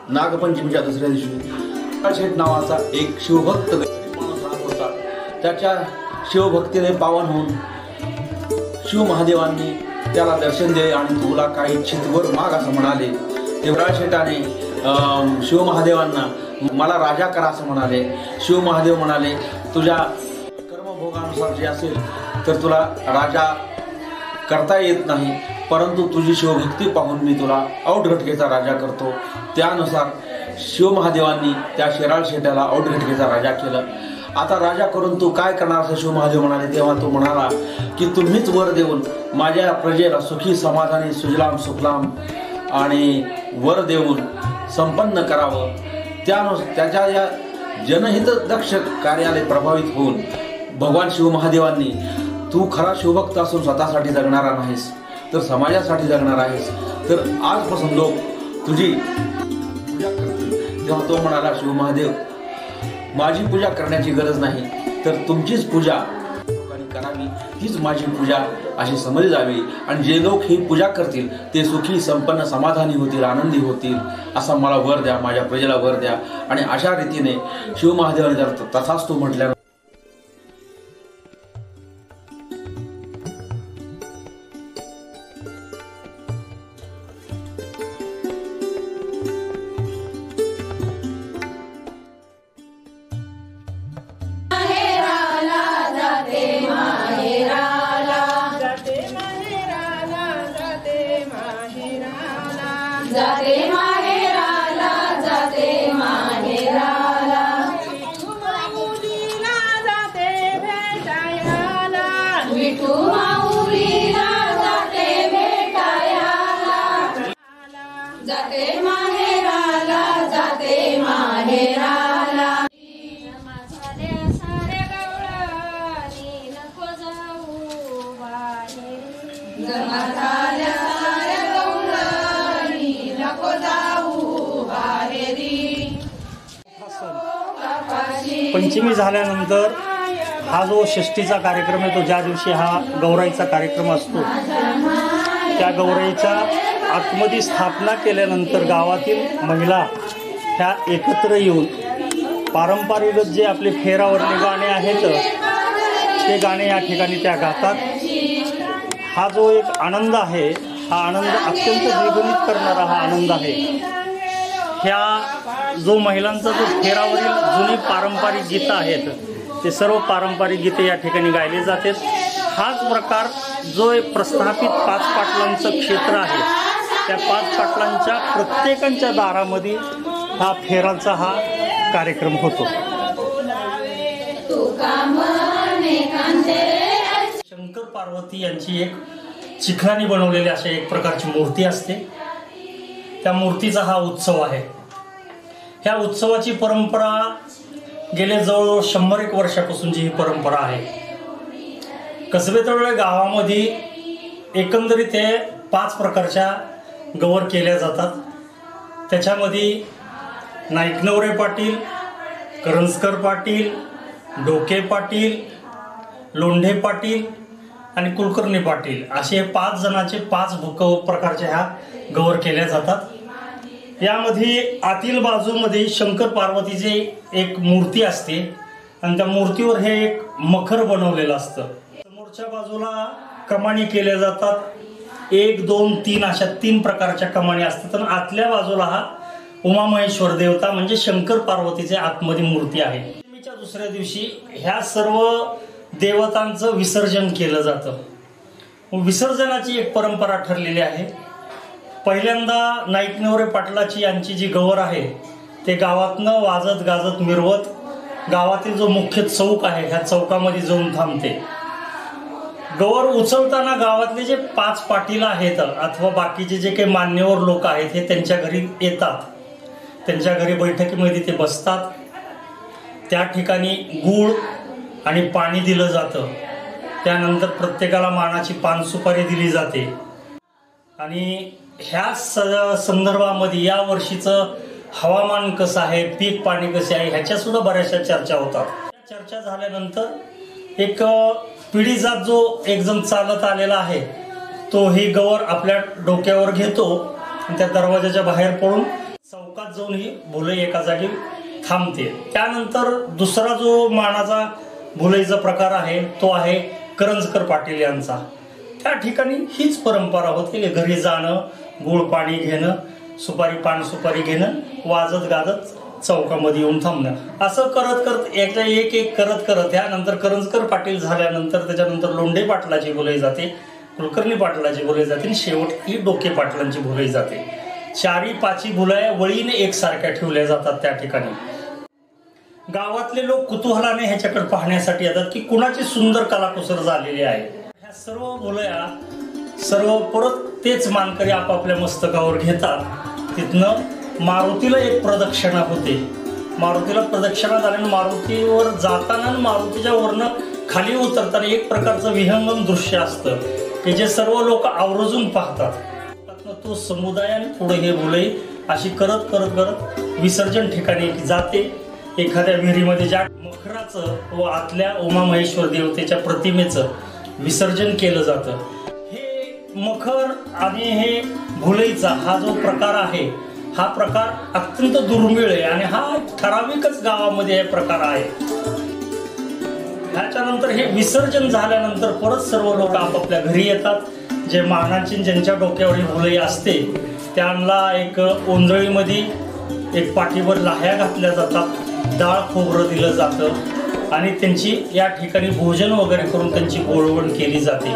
नागपंचमीच्या दुसऱ्या दिवशी शेठ नावाचा एक शिवभक्त माणूस राहत होता. त्याच्या शिवभक्तीने पावन होऊन शिव महादेवांनी त्याला दर्शन दिले आणि तुला काही चितवर माग असं म्हणाले. तेवढा शेठाने शिव महादेवांना मला राजा करा असं म्हणाले. शिव महादेव म्हणाले तुझ्या कर्मभोगानुसार जे असेल तर तुला राजा करता येत नाही, परंतु तुझी शिवभक्ती पाहून मी तुला औटघटकेचा राजा करतो. त्यानुसार शिव महादेवांनी त्या शिराळ शेठाला औटघटकेचा राजा केलं आता राजा करून तू काय करणार असं शिव महादेव म्हणाले. तेव्हा तो म्हणाला की तुम्हीच वर देऊन माझ्या प्रजेला सुखी समाधानी सुजलाम सुफलाम आणि वर देऊन संपन्न करावं. त्याच्या या जनहित दक्ष कार्यालय प्रभावित होऊन भगवान शिव महादेवांनी तू खरा शिवभक्त असून स्वतःसाठी जगणारा नाहीस तर समाजासाठी जगणार आहेस, तर आजपासून लोक तुझी पूजा करतील. तेव्हा तो म्हणाला शिव महादेव माझी पूजा करण्याची गरज नाही तर तुमचीच पूजा लोकांनी करावी, तीच माझी पूजा अशी समजली जावी आणि जे लोक ही पूजा करतील ते सुखी संपन्न समाधानी होतील, आनंदी होतील असा मला वर द्या, माझ्या प्रजेला वर द्या. आणि अशा रीतीने शिव महादेवाने जर तथाच तू म्हटल्यानं जाते माहेराला जाते माहेराला विठू माऊलीला जाते भेटायला विठू माऊलीला जाते भेटायला जाते माहेराला जाते माहेराला माझ्या साऱ्या गवळणी नको जाऊ बाहेर जमा झाल्या साऱ्या गवळणी नको जाऊ बाहेरी. पंचमी झाल्यानंतर हा जो षष्टीचा कार्यक्रम आहे तो ज्या दिवशी हा गौराईचा कार्यक्रम असतो त्या गौराईच्या आतमध्ये स्थापना केल्यानंतर गावातील महिला ह्या एकत्र येऊन पारंपरिक जे आपले फेरावरले गाणे आहेत ते गाणे या ठिकाणी त्या गातात. हा जो एक आनंद आहे हा आनंद अत्यंत द्विगुणित करणारा हा आनंद आहे. ह्या जो महिलांचा जो फेरावरील जुनी पारंपरिक गीतं आहेत ते सर्व पारंपरिक गीते या ठिकाणी गायले जातात. हाच प्रकार जो एक प्रस्थापित 5 पाटलांचं क्षेत्र आहे त्या 5 पाटलांच्या प्रत्येकांच्या दारामध्ये हा फेराचा हा कार्यक्रम होतो. शंकर पार्वती यांची एक चिखलानी बनवलेली अशा एक प्रकारची मूर्ती असते. त्या मूर्तीचा हा उत्सव आहे. ह्या उत्सवाची परंपरा गेले जवळजवळ 100 वर्षापासूनची ही परंपरा आहे. कसबेतळे गावामध्ये एकंदरीत हे 5 प्रकारच्या गवर केल्या जातात. त्याच्यामध्ये नाईकनवरे पाटील, करंजकर पाटील, डोके पाटील, लोंढे पाटील आणि कुलकर्णी पाटील असे 5 जणांचे 5 प्रकारच्या ह्या गवर केल्या जातात. यामध्ये आतील बाजूमध्ये शंकर पार्वतीची एक मूर्ती असते आणि त्या मूर्तीवर हे एक मखर बनवलेलं असतं. समोरच्या बाजूला कमानी केल्या जातात. 1, 2, 3 अशा 3 प्रकारच्या कमानी असतात आणि आतल्या बाजूला हा उमामहेश्वर देवता म्हणजे शंकर पार्वतीचे आतमध्ये मूर्ती आहे. पंचमीच्या दुसऱ्या दिवशी ह्या सर्व देवतांचं विसर्जन केलं जातं. विसर्जनाची एक परंपरा ठरलेली आहे. पहिल्यांदा नाईकनवरे पाटलाची यांची जी गवर आहे ते गावातनं वाजत गाजत मिरवत गावातील जो मुख्य चौक आहे ह्या चौकामध्ये जाऊन थांबते. गवर उचलताना गावातले जे 5 पाटील आहेत अथवा बाकीचे जे काही मान्यवर लोक आहेत हे त्यांच्या घरी येतात. त्यांच्या घरी बैठकीमध्ये ते बसतात. त्या ठिकाणी गूळ आणि पाणी दिलं जातं. त्यानंतर प्रत्येकाला मानाची पान सुपारी दिली जाते. आणि ह्या संदर्भामध्ये या वर्षीचं हवामान कसं आहे, पीक पाणी कसे आहे ह्याच्या सुद्धा बऱ्याचशा चर्चा होतात. चर्चा झाल्यानंतर एक पिढी जात जो एक जण चालत आलेला आहे तो ही गवर आपल्या डोक्यावर घेतो आणि त्या दरवाजाच्या बाहेर पडून चौकात जाऊन ही भुलई एका जागी थांबते. त्यानंतर दुसरा जो मानाचा भुलईचा प्रकार आहे तो आहे करंजकर पाटील यांचा. त्या ठिकाणी हीच परंपरा होती की घरी जाणं, गुळ पाणी घेणं, सुपारी पान सुपारी घेणं, वाजत गाजत चौकामध्ये येऊन थांबणं. असं करत करत एक करत करत यानंतर करंजकर पाटील झाल्यानंतर त्याच्यानंतर लोंढे पाटलाची भुलई जाते, कुलकर्णी पाटलाची भुलई जाते आणि शेवटची डोके पाटलांची भुलई जाते. 4ही 5ही भुलया वळीने एकसारख्या ठेवल्या जातात त्या ठिकाणी. गावातले लोक कुतूहलाने ह्याच्याकडे पाहण्यासाठी येतात की कुणाची सुंदर कलाकुसर झालेली आहे. ह्या सर्व भुलया सर्व परत तेच मानकरी आपापल्या मस्तकावर घेतात. तिथनं मारुतीला एक प्रदक्षिणा होते. मारुतीला प्रदक्षिणा झाल्यानं मारुतीवर जाताना मारुतीच्या वरनं खाली उतरताना एक प्रकारचं विहंगम दृश्य असतं की जे सर्व लोक आवर्जून पाहतात. तो समुदायाने पुढे हे भुलई अशी करत करत करत विसर्जन ठिकाणी जाते. एखाद्या विहिरीमध्ये ज्या मखराचं व आतल्या उमामहेश्वर देवतेच्या प्रतिमेचं विसर्जन केलं जातं. हे मखर आणि हे भुलईचा हा जो प्रकार आहे हा प्रकार अत्यंत दुर्मिळ आहे आणि हा ठराविकच गावामध्ये हे प्रकार आहे. ह्याच्यानंतर हे विसर्जन झाल्यानंतर परत सर्व लोक आपापल्या घरी येतात. जे महानाची ज्यांच्या डोक्यावर भुलई असते त्यांना एक ओंजळीमध्ये एक पाठीवर लाह्या घातल्या जातात, डाळ खोबरं दिलं जातं आणि त्यांची या ठिकाणी भोजन वगैरे करून त्यांची बोळवण केली जाते.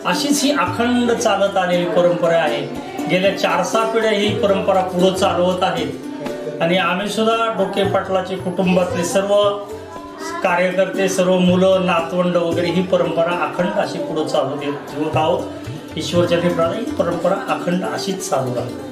अशीच ही अखंड चालत आलेली परंपरा आहे. गेल्या 4-6 पिढ्या ही परंपरा पुढे चालवत आहेत आणि आम्ही सुद्धा डोके पाटलाचे कुटुंबातले सर्व कार्यकर्ते, सर्व मुलं, नातवंड वगैरे ही परंपरा अखंड अशी पुढे चालू देत आहोत. ईश्वरचरणी प्रार्थना ही परंपरा अखंड अशीच चालू राहते.